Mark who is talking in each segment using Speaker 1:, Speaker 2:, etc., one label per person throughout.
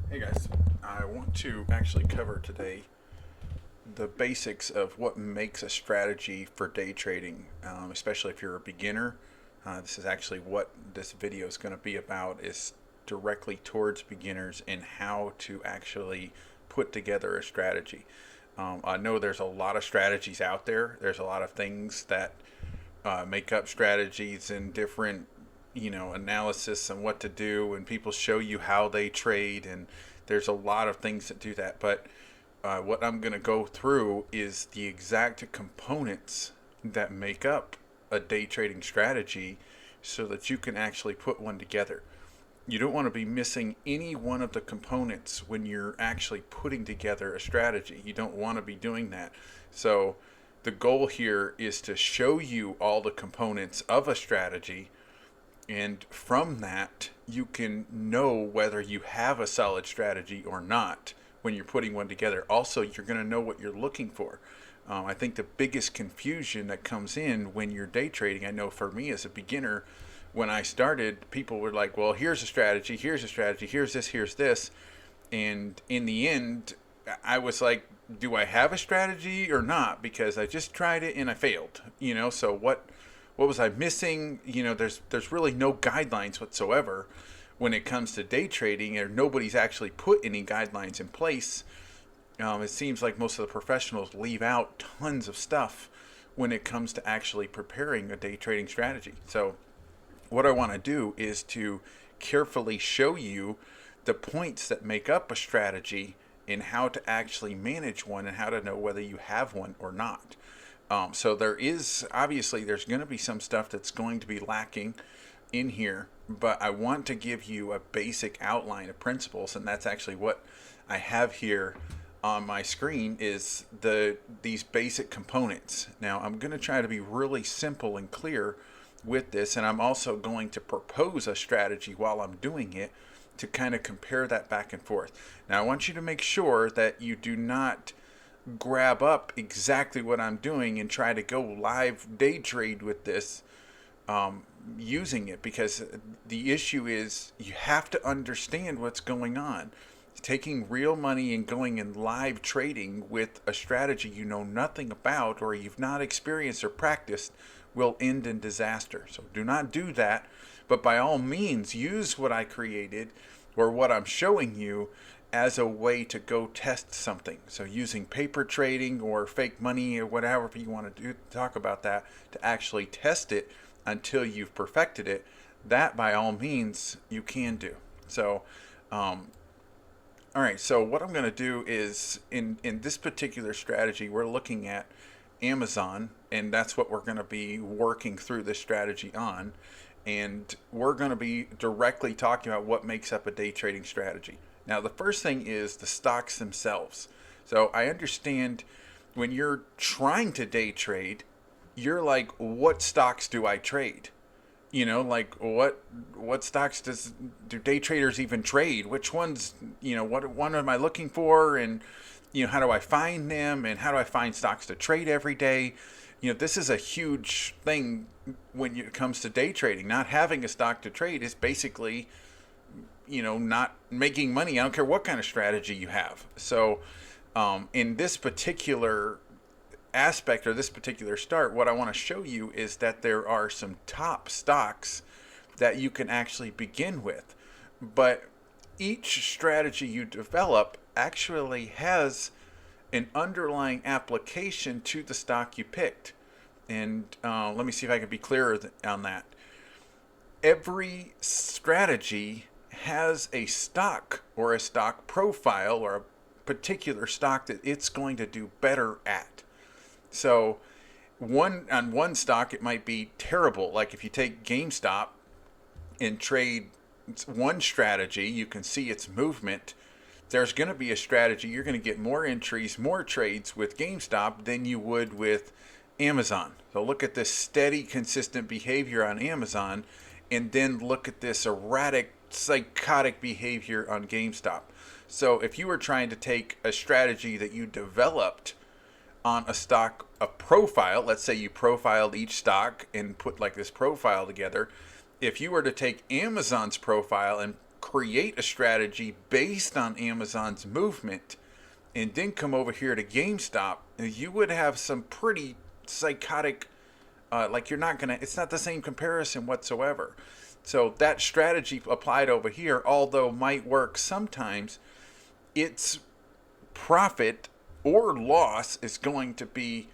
Speaker 1: Hey guys, I want to actually cover today the basics of what makes a strategy for day trading, especially if you're a beginner. This is actually what this video is going to be about, is directly towards beginners and how to actually put together a strategy. I know there's a lot of strategies out there. There's a lot of things that make up strategies and different analysis and what to do, and people show you how they trade, and there's a lot of things that do that. But what I'm going to go through is the exact components that make up a day trading strategy so that you can actually put one together. You don't want to be missing any one of the components when you're actually putting together a strategy. You don't want to be doing that. So the goal here is to show you all the components of a strategy, and from that you can know whether you have a solid strategy or not when you're putting one together. Also, you're going to know what you're looking for. I think the biggest confusion that comes in when you're day trading, I know for me as a beginner, when I started, people were like, well, here's a strategy, here's a strategy, here's this. And in the end, I was like, do I have a strategy or not? Because I just tried it and I failed. So what was I missing? There's really no guidelines whatsoever when it comes to day trading, or nobody's actually put any guidelines in place. It seems like most of the professionals leave out tons of stuff when it comes to actually preparing a day trading strategy. So what I want to do is to carefully show you the points that make up a strategy and how to actually manage one and how to know whether you have one or not. So there's going to be some stuff that's going to be lacking in here, but I want to give you a basic outline of principles, and that's actually what I have here on my screen is these basic components. Now I'm going to try to be really simple and clear with this, and I'm also going to propose a strategy while I'm doing it to kind of compare that back and forth. Now I want you to make sure that you do not grab up exactly what I'm doing and try to go live day trade with this, using it, because the issue is you have to understand what's going on. Taking real money and going in live trading with a strategy you know nothing about or you've not experienced or practiced will end in disaster. So do not do that, but by all means use what I created or what I'm showing you as a way to go test something. So using paper trading or fake money or whatever you want to do, talk about that, to actually test it until you've perfected it, that by all means you can do. So all right, so what I'm going to do is in this particular strategy, we're looking at Amazon, and that's what we're going to be working through this strategy on. And we're going to be directly talking about what makes up a day trading strategy. Now, the first thing is the stocks themselves. So I understand when you're trying to day trade, you're like, what stocks do I trade? Like what stocks do day traders even trade? Which ones, what one am I looking for? And how do I find them, and how do I find stocks to trade every day? This is a huge thing when it comes to day trading. Not having a stock to trade is basically, not making money. I don't care what kind of strategy you have. So in this particular aspect, or this particular start, what I want to show you is that there are some top stocks that you can actually begin with. But each strategy you develop actually has an underlying application to the stock you picked. And let me see if I can be clearer on that. Every strategy has a stock or a stock profile or a particular stock that it's going to do better at. So one stock it might be terrible. Like if you take GameStop and trade one strategy, you can see its movement. There's going to be a strategy. You're going to get more entries, more trades with GameStop than you would with Amazon. So look at this steady, consistent behavior on Amazon, and then look at this erratic, psychotic behavior on GameStop. So if you were trying to take a strategy that you developed on a stock, a profile, let's say you profiled each stock and put like this profile together. If you were to take Amazon's profile and create a strategy based on Amazon's movement and then come over here to GameStop, you would have some pretty psychotic, like you're not gonna, it's not the same comparison whatsoever. So that strategy applied over here, although might work sometimes, its profit or loss is going to be,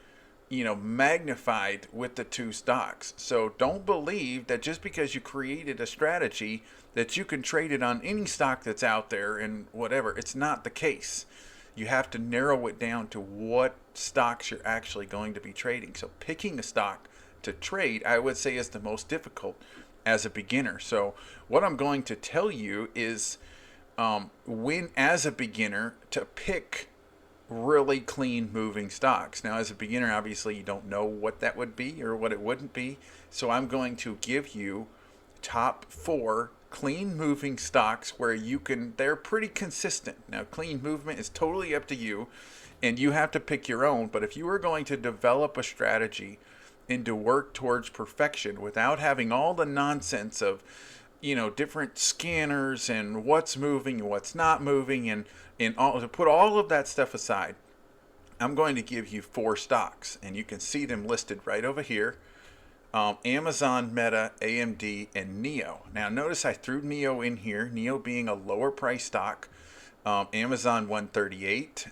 Speaker 1: magnified with the two stocks. So don't believe that just because you created a strategy that you can trade it on any stock that's out there and whatever. It's not the case. You have to narrow it down to what stocks you're actually going to be trading. So picking a stock to trade, I would say, is the most difficult as a beginner. So what I'm going to tell you is when, as a beginner, to pick really clean moving stocks. Now, as a beginner, obviously you don't know what that would be or what it wouldn't be. So I'm going to give you top 4 clean moving stocks where they're pretty consistent. Now, clean movement is totally up to you and you have to pick your own. But if you are going to develop a strategy and to work towards perfection without having all the nonsense of, different scanners and what's moving and what's not moving and all, to put all of that stuff aside, I'm going to give you 4 stocks and you can see them listed right over here. Amazon, Meta, AMD, and NEO. Now notice I threw NEO in here, NEO being a lower price stock. Amazon 138,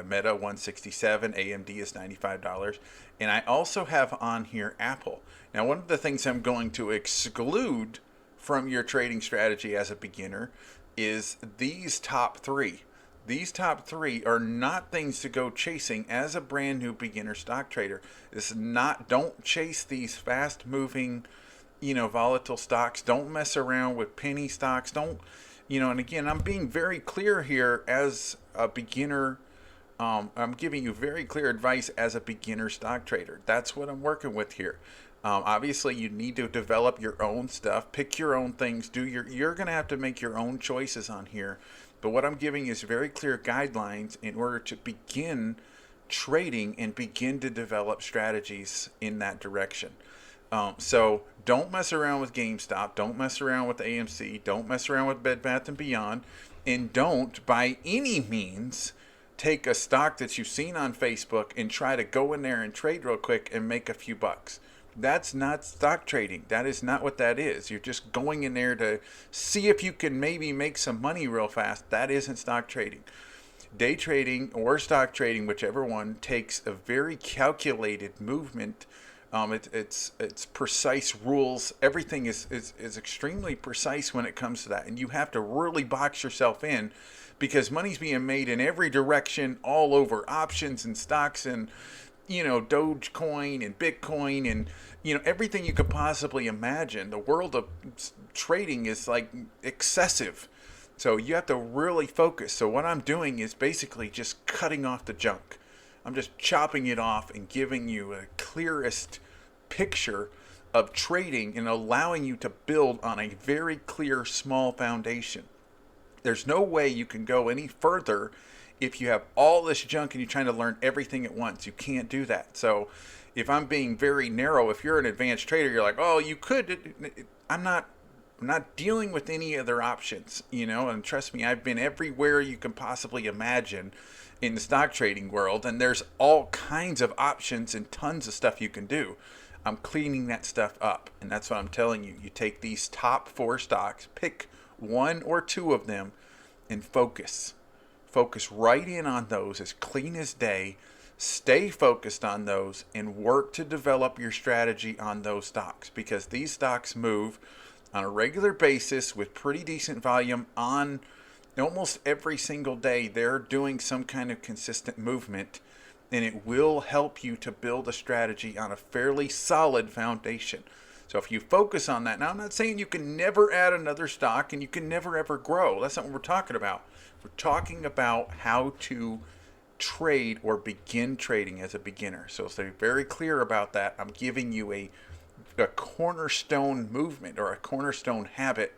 Speaker 1: Meta 167, AMD is $95. And I also have on here Apple. Now one of the things I'm going to exclude from your trading strategy as a beginner is these top 3. These top 3 are not things to go chasing as a brand new beginner stock trader. Don't chase these fast moving, volatile stocks. Don't mess around with penny stocks. Don't, and again, I'm being very clear here as a beginner. I'm giving you very clear advice as a beginner stock trader. That's what I'm working with here. Obviously, you need to develop your own stuff, pick your own things, you're going to have to make your own choices on here. But what I'm giving is very clear guidelines in order to begin trading and begin to develop strategies in that direction. So don't mess around with GameStop, don't mess around with AMC, don't mess around with Bed Bath & Beyond, and don't by any means take a stock that you've seen on Facebook and try to go in there and trade real quick and make a few bucks. That's not stock trading. That is not what that is. You're just going in there to see if you can maybe make some money real fast. That isn't stock trading. Day trading or stock trading, whichever one, takes a very calculated movement. It's precise rules. Everything is extremely precise when it comes to that. And you have to really box yourself in because money's being made in every direction, all over options and stocks and Dogecoin and Bitcoin and everything you could possibly imagine. The world of trading is like excessive, so you have to really focus. So what I'm doing is basically just cutting off the junk. I'm just chopping it off and giving you a clearest picture of trading and allowing you to build on a very clear small foundation. There's no way you can go any further if you have all this junk and you're trying to learn everything at once. You can't do that. So if I'm being very narrow, if you're an advanced trader, you're like, oh, you could. I'm not dealing with any other options, and trust me, I've been everywhere you can possibly imagine in the stock trading world, and there's all kinds of options and tons of stuff you can do. I'm cleaning that stuff up, and that's what I'm telling you. You take these top 4 stocks, pick 1 or 2 of them, and focus. Focus right in on those as clean as day. Stay focused on those and work to develop your strategy on those stocks because these stocks move on a regular basis with pretty decent volume on almost every single day. They're doing some kind of consistent movement and it will help you to build a strategy on a fairly solid foundation. So if you focus on that, now I'm not saying you can never add another stock and you can never ever grow. That's not what we're talking about. We're talking about how to trade or begin trading as a beginner. So stay very clear about that. I'm giving you a cornerstone movement or a cornerstone habit.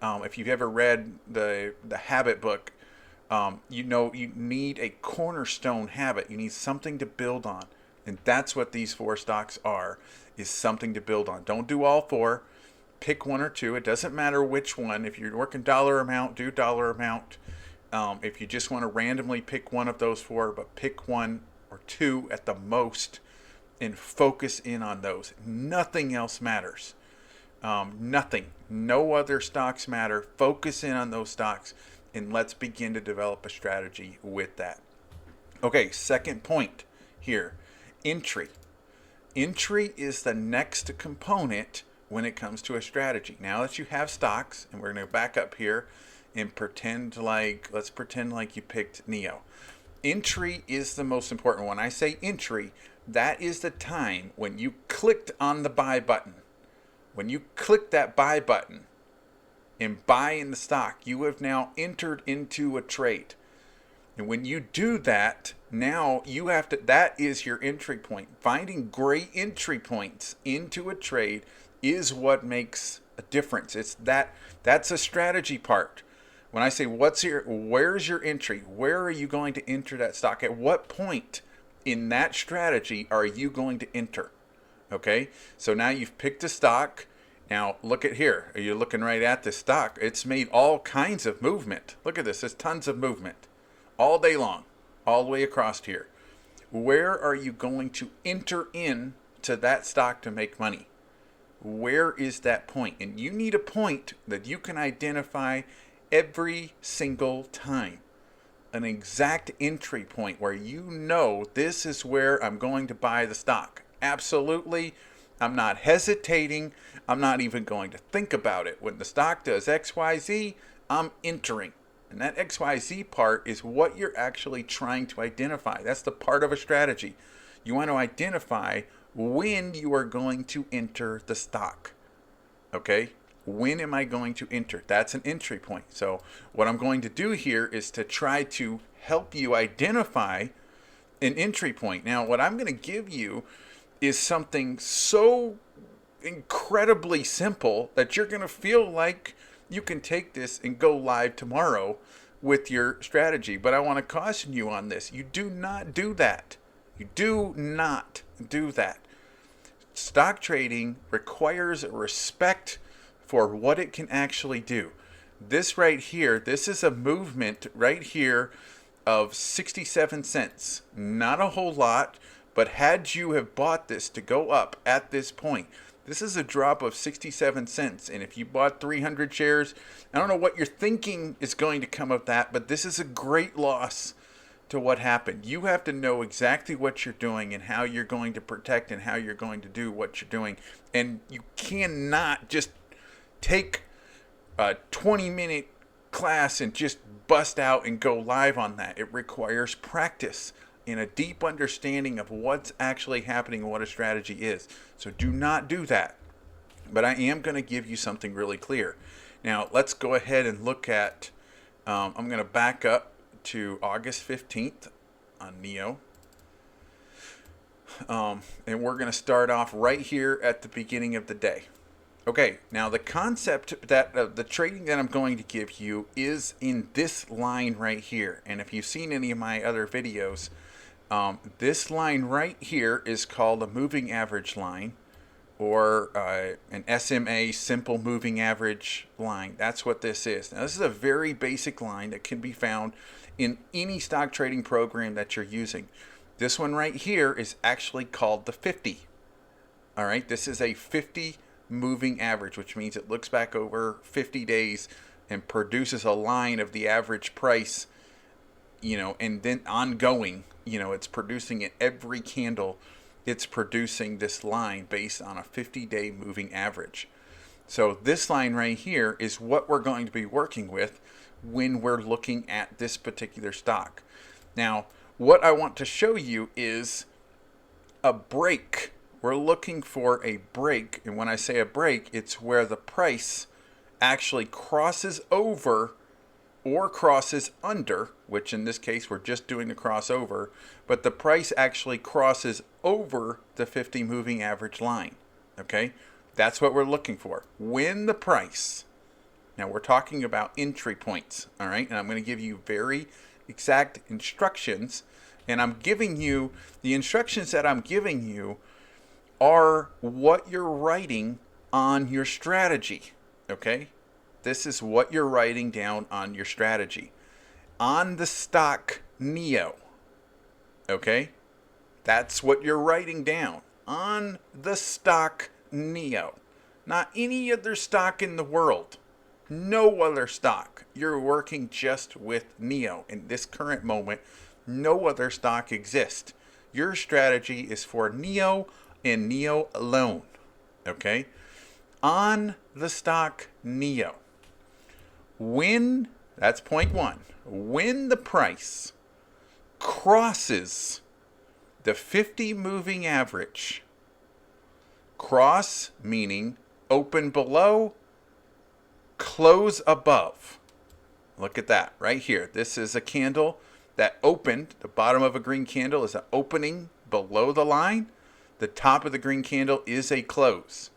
Speaker 1: If you've ever read the habit book, you need a cornerstone habit. You need something to build on. And that's what these 4 stocks are, is something to build on. Don't do all 4. pick one or two. It doesn't matter which one. If you're working dollar amount, do dollar amount. If you just want to randomly pick one of those four, but pick one or two at the most and focus in on those. Nothing else matters. Nothing. No other stocks matter. Focus in on those stocks and let's begin to develop a strategy with that. Okay, second point here, entry. Entry is the next component when it comes to a strategy. Now that you have stocks, and we're going to back up here and let's pretend like you picked NEO. Entry is the most important. When I say entry, that is the time when you clicked on the buy button. When you click that buy button and buy in the stock, you have now entered into a trade. And when you do that, now you have to, that is your entry point. Finding great entry points into a trade is what makes a difference. That's a strategy part. When I say where's your entry? Where are you going to enter that stock? At what point in that strategy are you going to enter? Okay, so now you've picked a stock. Now look at here. Are you looking right at this stock? It's made all kinds of movement. Look at this. There's tons of movement all day long, all the way across here. Where are you going to enter in to that stock to make money? Where is that point? And you need a point that you can identify every single time. An exact entry point where you know this is where I'm going to buy the stock. Absolutely. I'm not hesitating. I'm not even going to think about it. When the stock does XYZ, I'm entering. And that XYZ part is what you're actually trying to identify. That's the part of a strategy. You want to identify when you are going to enter the stock. Okay? When am I going to enter? That's an entry point. So what I'm going to do here is to try to help you identify an entry point. Now, what I'm going to give you is something so incredibly simple that you're going to feel like you can take this and go live tomorrow with your strategy. But I want to caution you on this. You do not do that. You do not do that. Stock trading requires respect for what it can actually do. This right here, this is a movement right here of 67 cents. Not a whole lot, but had you have bought this to go up at this point, this is a drop of 67 cents. And if you bought 300 shares, I don't know what you're thinking is going to come of that, but this is a great loss to what happened. You have to know exactly what you're doing and how you're going to protect and how you're going to do what you're doing. And you cannot just take a 20-minute class and just bust out and go live on that. It requires practice and a deep understanding of what's actually happening and what a strategy is. So do not do that. But I am going to give you something really clear. Now, let's go ahead and look at, I'm going to back up to August 15th on NEO. And we're going to start off right here at the beginning of the day. Okay, now the concept that the trading that I'm going to give you is in this line right here. And if you've seen any of my other videos, this line right here is called a moving average line, or an SMA, simple moving average line. That's what this is. Now, this is a very basic line that can be found in any stock trading program that you're using. This one right here is actually called the 50. All right, this is a 50 moving average, which means it looks back over 50 days and produces a line of the average price, and then ongoing, it's producing it every candle. It's producing this line based on a 50-day moving average. So this line right here is what we're going to be working with when we're looking at this particular stock. Now, what I want to show you is a break. We're looking for a break, and when I say a break, it's where the price actually crosses over or crosses under, which in this case we're just doing the crossover, but the price actually crosses over the 50 moving average line. Okay, that's what we're looking for. When the price, now we're talking about entry points, all right, and I'm going to give you very exact instructions, and I'm giving you the instructions that I'm giving you are what you're writing on your strategy. Okay? This is what you're writing down on your strategy. On the stock NEO. Okay? That's what you're writing down. On the stock NEO. Not any other stock in the world. No other stock. You're working just with NEO. In this current moment, no other stock exists. Your strategy is for NEO and NEO alone. Okay? On the stock NEO. That's point one. When the price crosses the 50 moving average, cross meaning open below, close above. Look at that right here. This is a candle that opened. The bottom of a green candle is an opening below the line. The top of the green candle is a close.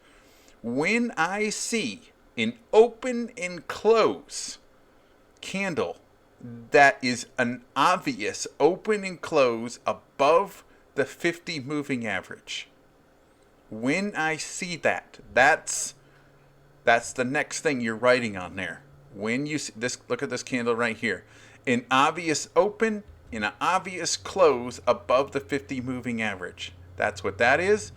Speaker 1: When I see an open and close candle that is an obvious open and close above the 50 moving average, when I see that, that's the next thing you're writing on there. When you see this, look at this candle right here. An obvious open and an obvious close above the 50 moving average. That's what that is.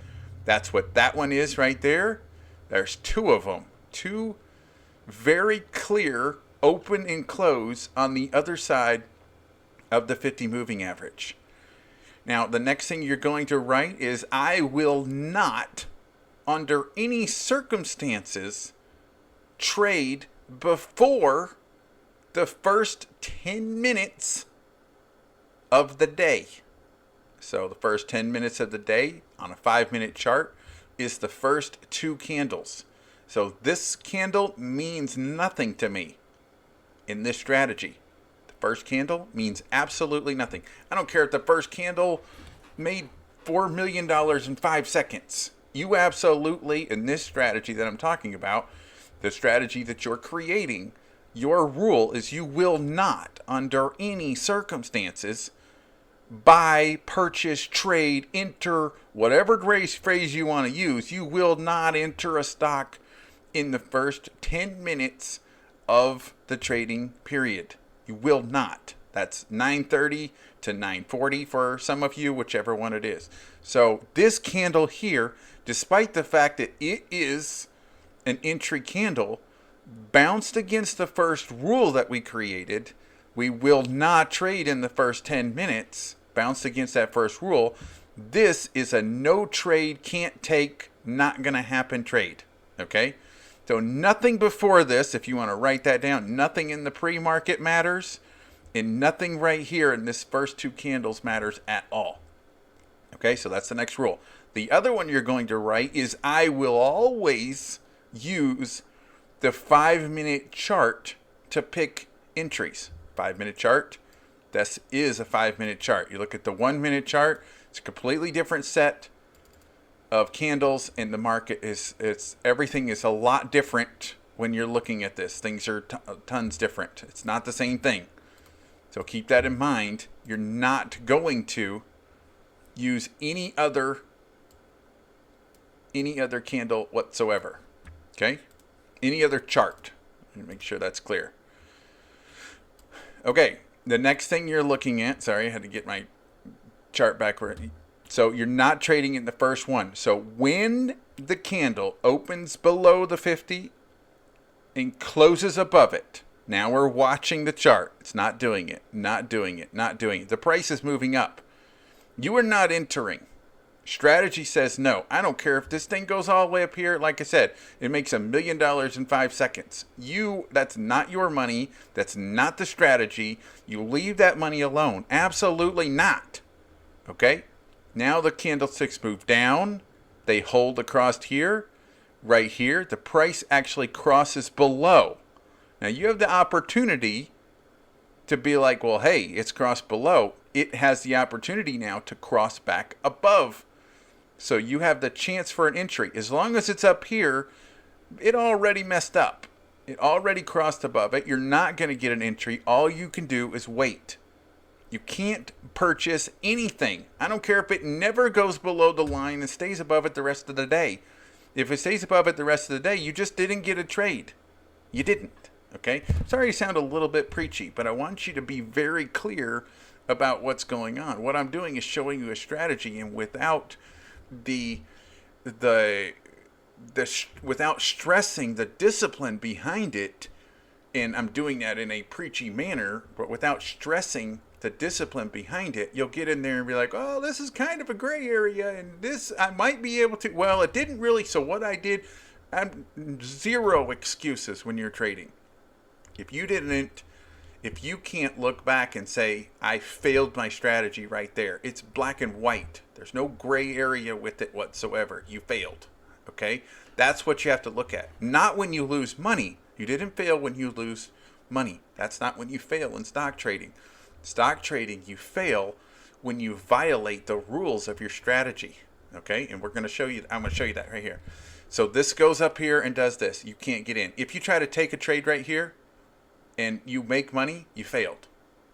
Speaker 1: That's what that one is right there. There's two of them. Two very clear open and close on the other side of the 50 moving average. Now, the next thing you're going to write is, I will not, under any circumstances, trade before the first 10 minutes of the day. So the first 10 minutes of the day on a 5-minute chart is the first two candles. So this candle means nothing to me in this strategy. The first candle means absolutely nothing. I don't care if the first candle made $4 million in 5 seconds. You absolutely, in this strategy that I'm talking about, the strategy that you're creating, your rule is you will not, under any circumstances, buy, purchase, trade, enter, whatever phrase you want to use, you will not enter a stock in the first 10 minutes of the trading period. You will not. That's 9:30 to 9:40 for some of you, whichever one it is. So this candle here, despite the fact that it is an entry candle, bounced against the first rule that we created. We will not trade in the first 10 minutes. Bounced against that first rule. This is a no trade, can't take, not going to happen trade. Okay? So nothing before this, if you want to write that down, nothing in the pre-market matters, and nothing right here in this first two candles matters at all. Okay, so that's the next rule. The other one you're going to write is, I will always use the 5-minute chart to pick entries. 5-minute chart. This is a 5-minute chart. You look at the 1-minute chart, it's a completely different set of candles, and the market is everything is a lot different when you're looking at this. Things are tons different. It's not the same thing. So keep that in mind. You're not going to use any other candle whatsoever. Okay? Any other chart. Make sure that's clear. Okay, the next thing you're looking at, sorry, I had to get my chart back ready. So you're not trading in the first one. So when the candle opens below the 50 and closes above it, now we're watching the chart. It's not doing it, not doing it, not doing it. The price is moving up. You are not entering. Strategy says no. I don't care if this thing goes all the way up here. Like I said, it makes $1 million in 5 seconds. That's not your money. That's not the strategy. You leave that money alone. Absolutely not. Okay? Now the candlesticks move down. They hold across here. Right here. The price actually crosses below. Now you have the opportunity to be like, well, hey, it's crossed below. It has the opportunity now to cross back above. So you have the chance for an entry. As long as it's up here, it already messed up. It already crossed above it. You're not going to get an entry. All you can do is wait. You can't purchase anything. I don't care if it never goes below the line and stays above it the rest of the day. If it stays above it the rest of the day, you just didn't get a trade. You didn't. Okay? Sorry to sound a little bit preachy, but I want you to be very clear about what's going on. What I'm doing is showing you a strategy, and without the without stressing the discipline behind it, and I'm doing that in a preachy manner, but without stressing the discipline behind it, you'll get in there and be like, oh, this is kind of a gray area, and this I might be able to. Well, it didn't really. So what I did, I'm zero excuses when you're trading. If you can't look back and say, I failed my strategy right there, it's black and white. There's no gray area with it whatsoever. You failed. Okay? That's what you have to look at. Not when you lose money. You didn't fail when you lose money. That's not when you fail in stock trading. Stock trading, you fail when you violate the rules of your strategy. Okay? And I'm going to show you that right here. So this goes up here and does this. You can't get in. If you try to take a trade right here and you make money, you failed.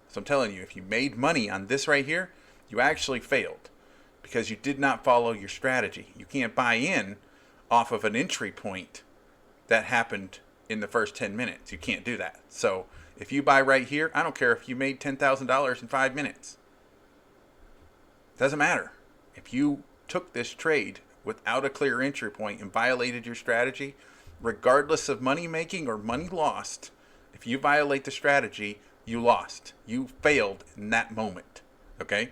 Speaker 1: So I'm telling you, if you made money on this right here, you actually failed because you did not follow your strategy. You can't buy in off of an entry point that happened in the first 10 minutes. You can't do that. So if you buy right here, I don't care if you made $10,000 in 5 minutes. It doesn't matter. If you took this trade without a clear entry point and violated your strategy, regardless of money making or money lost, if you violate the strategy, you lost. You failed in that moment. Okay?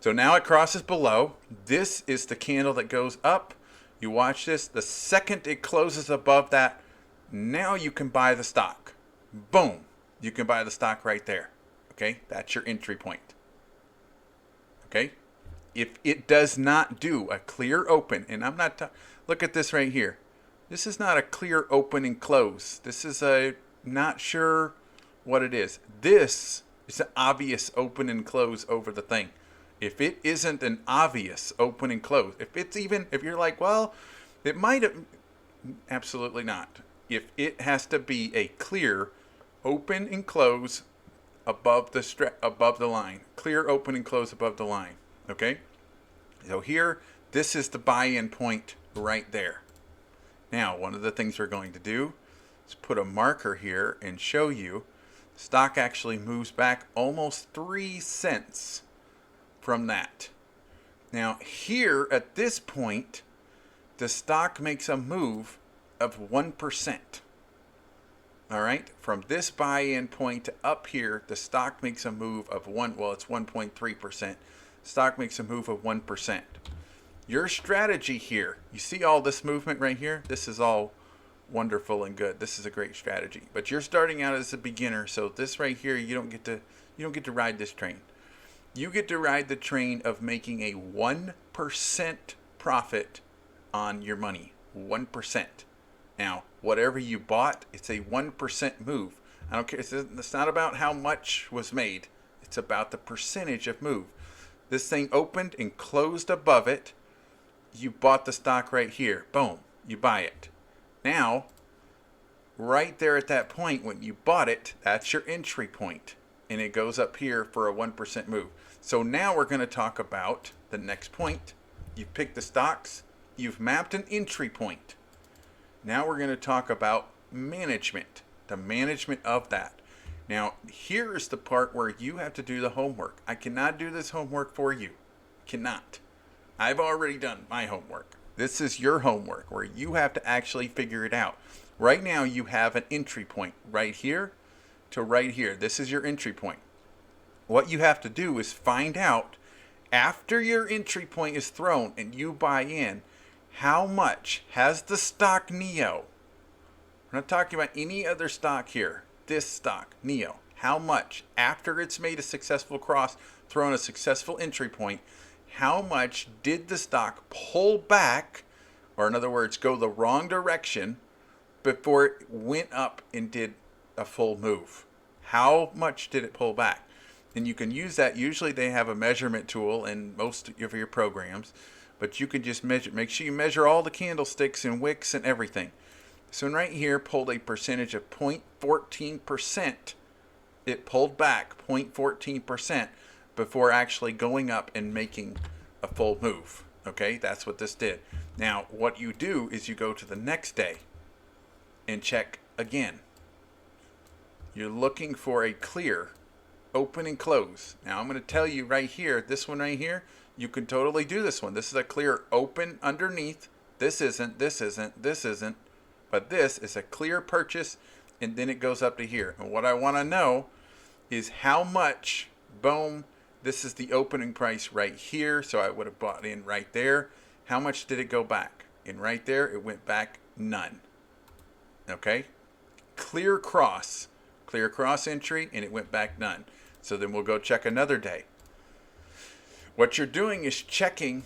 Speaker 1: So now it crosses below. This is the candle that goes up. You watch this. The second it closes above that, now you can buy the stock. Boom. You can buy the stock right there. Okay? That's your entry point. Okay? If it does not do a clear open, and I'm not, look at this right here. This is not a clear open and close. This is a not sure what it is. This is an obvious open and close over the thing. If it isn't an obvious open and close, if you're like, well, it might have, absolutely not. If it has to be a clear open and close above the line, clear open and close above the line. Okay? So here, this is the buy-in point right there. Now, one of the things we're going to do is put a marker here and show you stock actually moves back almost 3 cents from that. Now, here at this point, the stock makes a move of 1%. All right, from this buy-in point to up here, the stock makes a move of it's 1.3%. Stock makes a move of 1%. Your strategy here, you see all this movement right here? This is all wonderful and good. This is a great strategy. But you're starting out as a beginner, so this right here, you don't get to ride this train. You get to ride the train of making a 1% profit on your money. 1%. Now, whatever you bought, it's a 1% move. I don't care. It's not about how much was made. It's about the percentage of move. This thing opened and closed above it. You bought the stock right here. Boom. You buy it. Now, right there at that point when you bought it, that's your entry point. And it goes up here for a 1% move. So now we're going to talk about the next point. You've picked the stocks. You've mapped an entry point. Now we're going to talk about management. The management of that. Now, here's the part where you have to do the homework. I cannot do this homework for you. Cannot. I've already done my homework. This is your homework where you have to actually figure it out. Right now, you have an entry point right here to right here. This is your entry point. What you have to do is find out after your entry point is thrown and you buy in, how much has the stock NEO? We're not talking about any other stock here. This stock, NEO, how much after it's made a successful cross, thrown a successful entry point, how much did the stock pull back, or in other words, go the wrong direction before it went up and did a full move? How much did it pull back? And you can use that. Usually they have a measurement tool in most of your programs, but you can just measure. Make sure you measure all the candlesticks and wicks and everything. So right here, pulled a percentage of 0.14%. It pulled back 0.14% before actually going up and making a full move. Okay, that's what this did. Now, what you do is you go to the next day and check again. You're looking for a clear open and close. Now, I'm going to tell you right here, this one right here, you can totally do this one. This is a clear open underneath. This isn't, this isn't, this isn't. But this is a clear purchase, and then it goes up to here. And what I want to know is how much, boom, this is the opening price right here. So I would have bought in right there. How much did it go back? And right there, it went back none. Okay? Clear cross entry, and it went back none. So then we'll go check another day. What you're doing is checking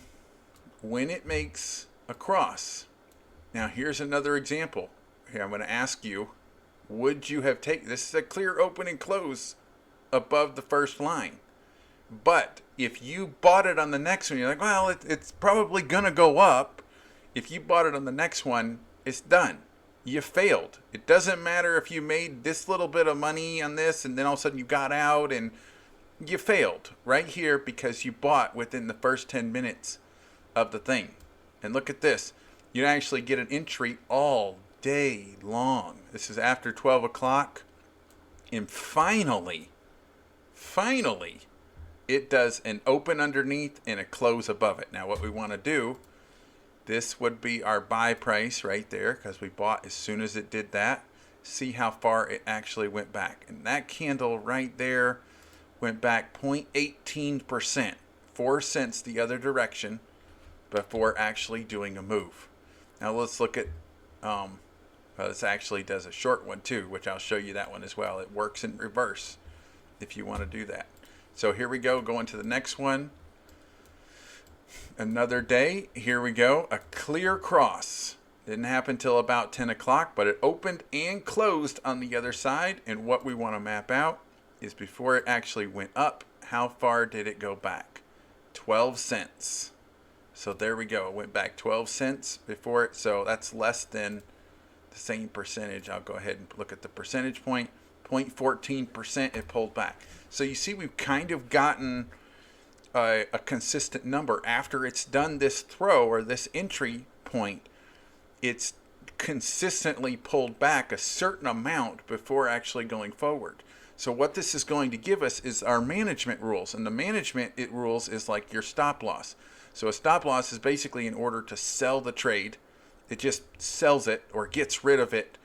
Speaker 1: when it makes a cross. Now here's another example. Here I'm going to ask you, would you have taken, this is a clear open and close above the first line. But if you bought it on the next one, you're like, well, it's probably going to go up. If you bought it on the next one, it's done. You failed. It doesn't matter if you made this little bit of money on this and then all of a sudden you got out, and you failed right here because you bought within the first 10 minutes of the thing. And look at this. You actually get an entry all day long. This is after 12 o'clock. And finally, it does an open underneath and a close above it. Now what we want to do, this would be our buy price right there because we bought as soon as it did that. See how far it actually went back. And that candle right there went back 0.18%, 4 cents the other direction before actually doing a move. Now let's look at, this actually does a short one too, which I'll show you that one as well. It works in reverse if you want to do that. So here we go, going to the next one. Another day, here we go, a clear cross. Didn't happen till about 10 o'clock, but it opened and closed on the other side. And what we want to map out is before it actually went up, how far did it go back? 12 cents. So there we go. It went back 12 cents before it. So that's less than the same percentage. I'll go ahead and look at the percentage point. 0.14% it pulled back. So you see we've kind of gotten a consistent number. After it's done this throw or this entry point, it's consistently pulled back a certain amount before actually going forward. So what this is going to give us is our management rules. And the management rules is like your stop loss. So a stop loss is basically in order to sell the trade. It just sells it or gets rid of it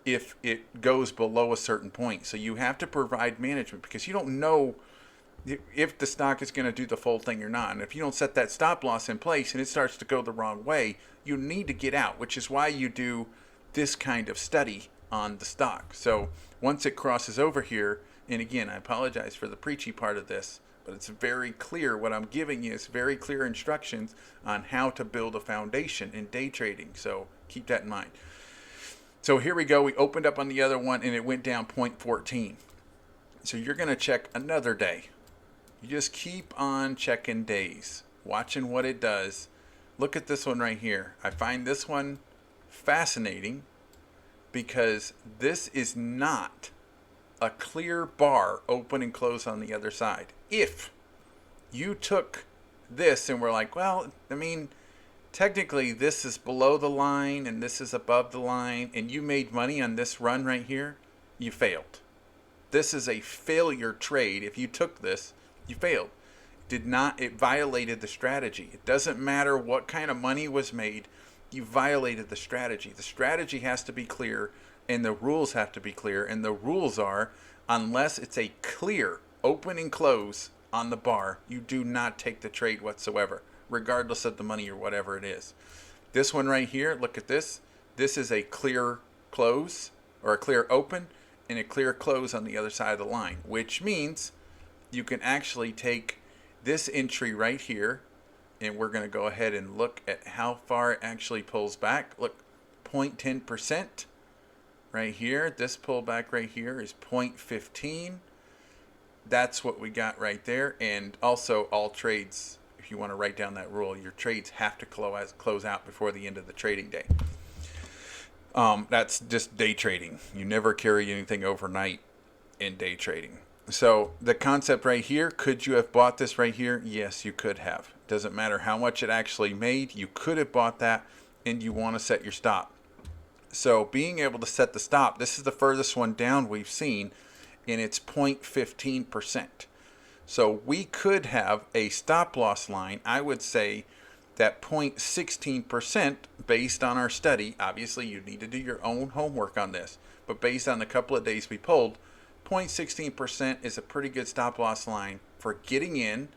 Speaker 1: if it goes below a certain point. So you have to provide management because you don't know if the stock is going to do the full thing or not. And if you don't set that stop loss in place and it starts to go the wrong way, you need to get out, which is why you do this kind of study on the stock. So once it crosses over here, and again, I apologize for the preachy part of this, but it's very clear. What I'm giving you is very clear instructions on how to build a foundation in day trading. So keep that in mind. So here we go. We opened up on the other one and it went down 0.14. So you're going to check another day. You just keep on checking days, watching what it does. Look at this one right here. I find this one fascinating because this is not a clear bar open and close on the other side. If you took this and were like, well, I mean, technically this is below the line and this is above the line, and you made money on this run right here, you failed. This is a failure trade. If you took this, you failed. It violated the strategy. It doesn't matter what kind of money was made. You violated the strategy. The strategy has to be clear and the rules have to be clear. And the rules are, unless it's a clear open and close on the bar, you do not take the trade whatsoever, regardless of the money or whatever it is. This one right here, look at this. This is a clear close or a clear open and a clear close on the other side of the line, which means you can actually take this entry right here, and we're going to go ahead and look at how far it actually pulls back. Look, 0.10% right here. This pullback right here is 0.15. That's what we got right there. And also all trades, if you want to write down that rule, your trades have to close out before the end of the trading day. That's just day trading. You never carry anything overnight in day trading. So the concept right here, could you have bought this right here? Yes, you could have. Doesn't matter how much it actually made, you could have bought that, and you want to set your stop. So being able to set the stop, this is the furthest one down we've seen, and it's 0.15%. So we could have a stop loss line, I would say that 0.16% based on our study. Obviously, you need to do your own homework on this, but based on the couple of days we pulled, 0.16% is a pretty good stop loss line for getting in,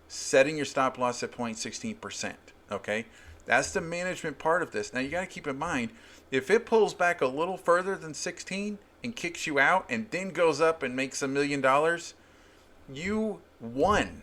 Speaker 1: setting your stop loss at 0.16%. Okay, that's the management part of this. Now you got to keep in mind, if it pulls back a little further than 16 and kicks you out and then goes up and makes $1,000,000, you won.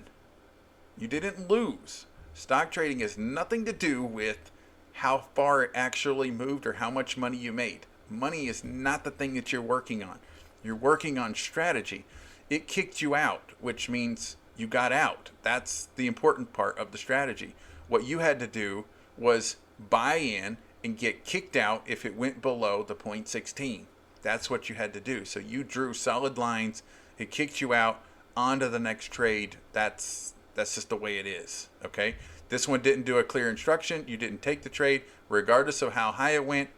Speaker 1: You didn't lose. Stock trading has nothing to do with how far it actually moved or how much money you made. Money is not the thing that you're working on. You're working on strategy. It kicked you out, which means you got out. That's the important part of the strategy. What you had to do was buy in and get kicked out if it went below the 0.16. That's what you had to do. So you drew solid lines. It kicked you out onto the next trade. That's just the way it is. Okay. This one didn't do a clear instruction. You didn't take the trade, regardless of how high it went.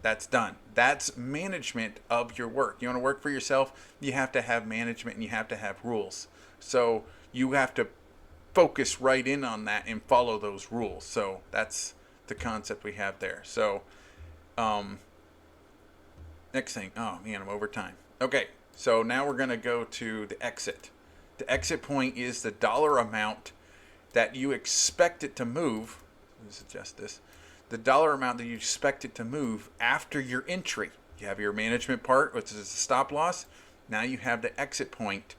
Speaker 1: That's done. That's management of your work. You want to work for yourself, you have to have management and you have to have rules. So you have to focus right in on that and follow those rules. So that's the concept we have there. So next thing. Oh man, I'm over time. Okay, so now we're going to go to the exit. The exit point is the dollar amount that you expect it to move. Let's adjust this. The dollar amount that you expect it to move after your entry. You have your management part, which is the stop loss. Now you have the exit point,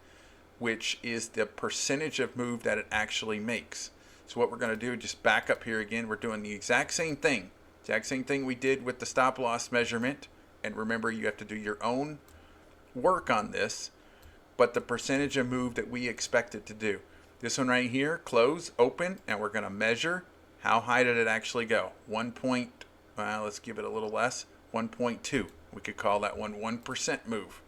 Speaker 1: which is the percentage of move that it actually makes. So what we're going to do, just back up here again. We're doing the exact same thing. Exact same thing we did with the stop loss measurement. And remember, you have to do your own work on this, but the percentage of move that we expect it to do. This one right here, close, open, and we're going to measure how high did it actually go. Let's give it a little less, 1.2. We could call that one 1% move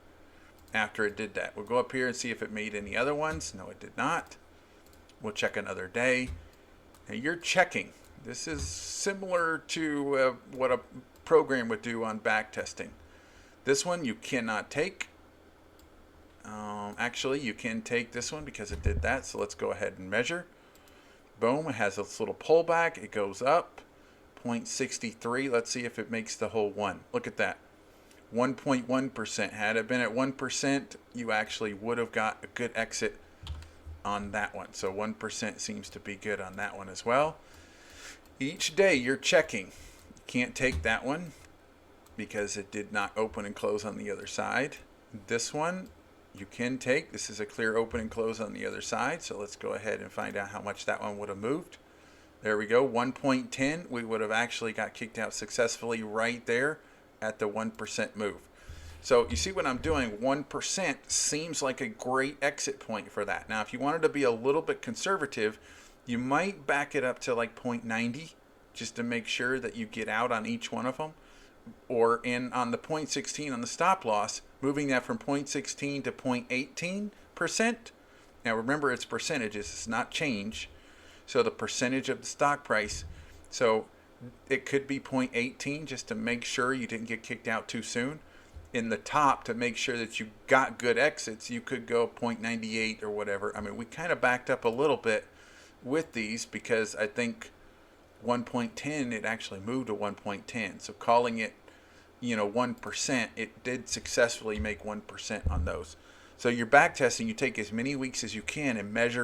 Speaker 1: after it did that. We'll go up here and see if it made any other ones. No, it did not. We'll check another day. Now you're checking. This is similar to what a program would do on back testing. This one you cannot take. Actually, you can take this one because it did that. So let's go ahead and measure. Boom, it has this little pullback. It goes up 0.63. Let's see if it makes the whole one. Look at that. 1.1%. Had it been at 1%, you actually would have got a good exit on that one. So 1% seems to be good on that one as well. Each day you're checking. You can't take that one because it did not open and close on the other side. This one you can take. This is a clear open and close on the other side. So let's go ahead and find out how much that one would have moved. There we go, 1.10. We would have actually got kicked out successfully right there at the 1% move. So you see what I'm doing, 1% seems like a great exit point for that. Now, if you wanted to be a little bit conservative, you might back it up to like 0.90 just to make sure that you get out on each one of them. Or on the 0.16 on the stop loss, moving that from 0.16 to 0.18%. Now remember, it's percentages, it's not change. So the percentage of the stock price. So it could be 0.18 just to make sure you didn't get kicked out too soon. In the top, to make sure that you got good exits, you could go 0.98 or whatever. I mean, we kind of backed up a little bit with these because I think 1.10, it actually moved to 1.10. So calling it, 1%, it did successfully make 1% on those. So you're back testing, you take as many weeks as you can and measure,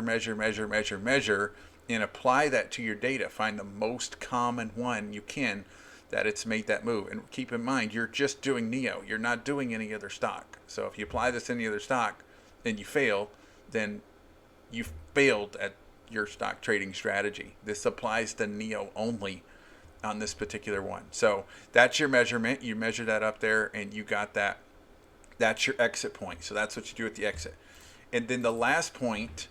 Speaker 1: and apply that to your data. Find the most common one you can that it's made that move. And keep in mind, you're just doing NEO. You're not doing any other stock. So if you apply this to any other stock and you fail, then you failed at your stock trading strategy. This applies to NEO only on this particular one. So that's your measurement. You measure that up there and you got that. That's your exit point. So that's what you do at the exit. And then the last point,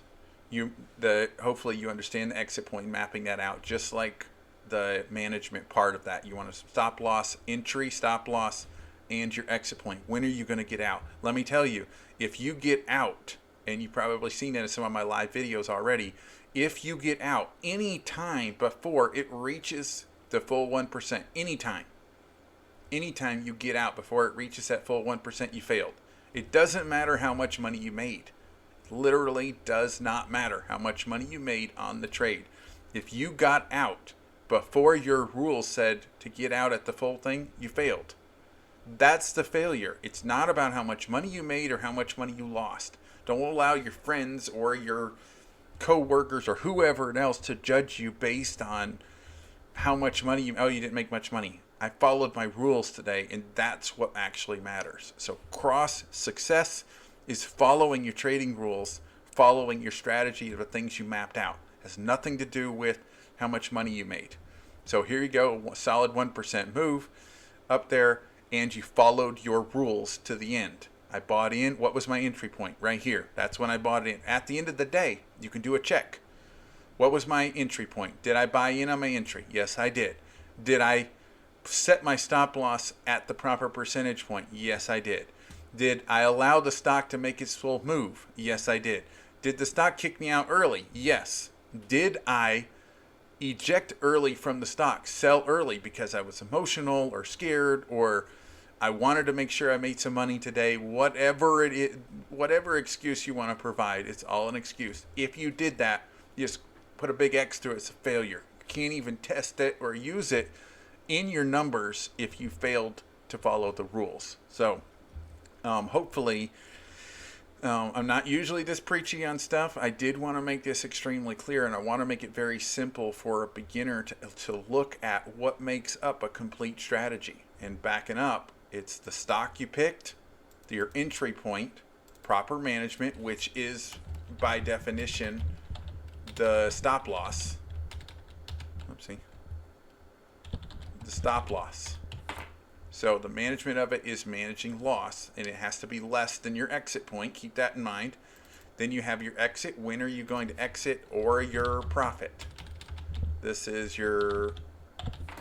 Speaker 1: hopefully you understand the exit point, mapping that out, just like the management part of that. You want a stop loss, entry, stop loss, and your exit point. When are you going to get out? Let me tell you, if you get out and you've probably seen that in some of my live videos already, if you get out any time before it reaches the full 1%, anytime you get out before it reaches that full 1%, you failed. It doesn't matter how much money you made. It literally does not matter how much money you made on the trade. If you got out before your rules said to get out at the full thing, you failed. That's the failure. It's not about how much money you made or how much money you lost. Don't allow your friends or your co-workers or whoever else to judge you based on how much money you didn't make much money. I followed my rules today, and that's what actually matters. So cross success is following your trading rules, following your strategy of the things you mapped out. It has nothing to do with how much money you made. So here you go, a solid 1% move up there, and you followed your rules to the end. I bought in. What was my entry point? Right here. That's when I bought it in. At the end of the day, you can do a check. What was my entry point? Did I buy in on my entry? Yes, I did. Did I set my stop loss at the proper percentage point? Yes, I did. Did I allow the stock to make its full move? Yes, I did. Did the stock kick me out early? Yes. Did I eject early from the stock, sell early because I was emotional or scared, or I wanted to make sure I made some money today? Whatever it is, whatever excuse you want to provide, it's all an excuse. If you did that, just put a big X to it. It's a failure. You can't even test it or use it in your numbers if you failed to follow the rules. So hopefully, I'm not usually this preachy on stuff. I did want to make this extremely clear, and I want to make it very simple for a beginner to look at what makes up a complete strategy. And backing up, it's the stock you picked, your entry point, proper management, which is by definition the stop loss. Oopsie. The stop loss. So the management of it is managing loss, and it has to be less than your exit point. Keep that in mind. Then you have your exit. When are you going to exit, or your profit? This is your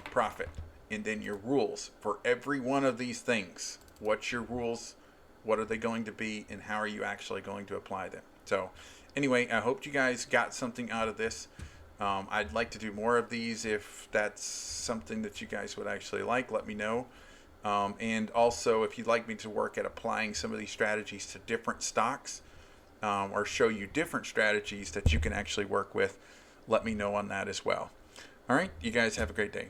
Speaker 1: profit. And then your rules for every one of these things. What's your rules? What are they going to be? And how are you actually going to apply them? So anyway, I hope you guys got something out of this. I'd like to do more of these. If that's something that you guys would actually like, let me know. And also, if you'd like me to work at applying some of these strategies to different stocks, or show you different strategies that you can actually work with, let me know on that as well. All right, you guys have a great day.